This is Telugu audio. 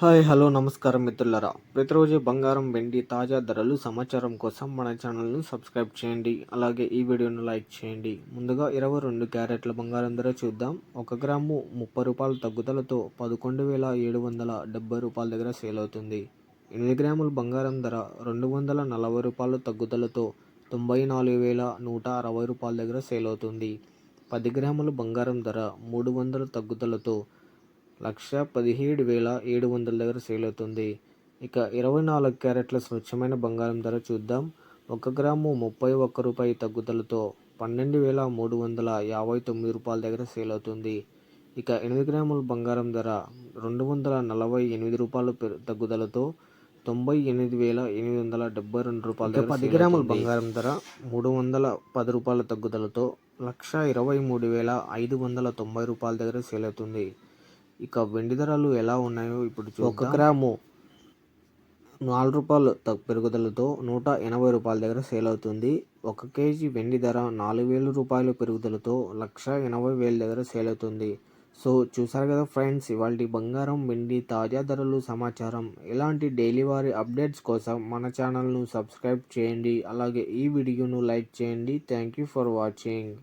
హాయ్ హలో నమస్కారం మిత్రులారా. ప్రతిరోజు బంగారం వెండి తాజా ధరలు సమాచారం కోసం మన ఛానల్ను సబ్స్క్రైబ్ చేయండి. అలాగే ఈ వీడియోను లైక్ చేయండి. ముందుగా 22 క్యారెట్ల బంగారం ధర చూద్దాం. 1 గ్రాము 30 రూపాయల తగ్గుదలతో 11,770 రూపాయల దగ్గర సేల్ అవుతుంది. 8 గ్రాముల బంగారం ధర 240 రూపాయలు తగ్గుదలతో 94,160 రూపాయల దగ్గర సేల్ అవుతుంది. 10 గ్రాముల బంగారం ధర 300 తగ్గుదలతో 1,17,700 దగ్గర సేల్ అవుతుంది. ఇక 24 క్యారెట్ల స్వచ్ఛమైన బంగారం ధర చూద్దాం. 1 గ్రాము 31 రూపాయి తగ్గుదలతో 12,359 రూపాయల దగ్గర సేల్ అవుతుంది. ఇక 8 గ్రాముల బంగారం ధర 248 రూపాయలు తగ్గుదలతో 98,872 రూపాయల దగ్గర 10 గ్రాముల బంగారం ధర 310 రూపాయల తగ్గుదలతో 1,23,590 రూపాయల దగ్గర సేల్ అవుతుంది. ఇక వెండి ధరలు ఎలా ఉన్నాయో ఇప్పుడు చూద్దాం. 1 గ్రాము 4 రూపాయలు పెరుగుదలతో 180 రూపాయల దగ్గర సేల్ అవుతుంది. 1 కేజీ వెండి ధర 4,000 రూపాయలు పెరుగుదలతో 1,80,000 దగ్గర సేల్ అవుతుంది. సో చూసారు కదా ఫ్రెండ్స్, ఇవాళ బంగారం వెండి తాజా ధరలు సమాచారం. ఇలాంటి డైలీ వారి అప్డేట్స్ కోసం మన ఛానల్ను సబ్స్క్రైబ్ చేయండి. అలాగే ఈ వీడియోను లైక్ చేయండి. Thank you for watching.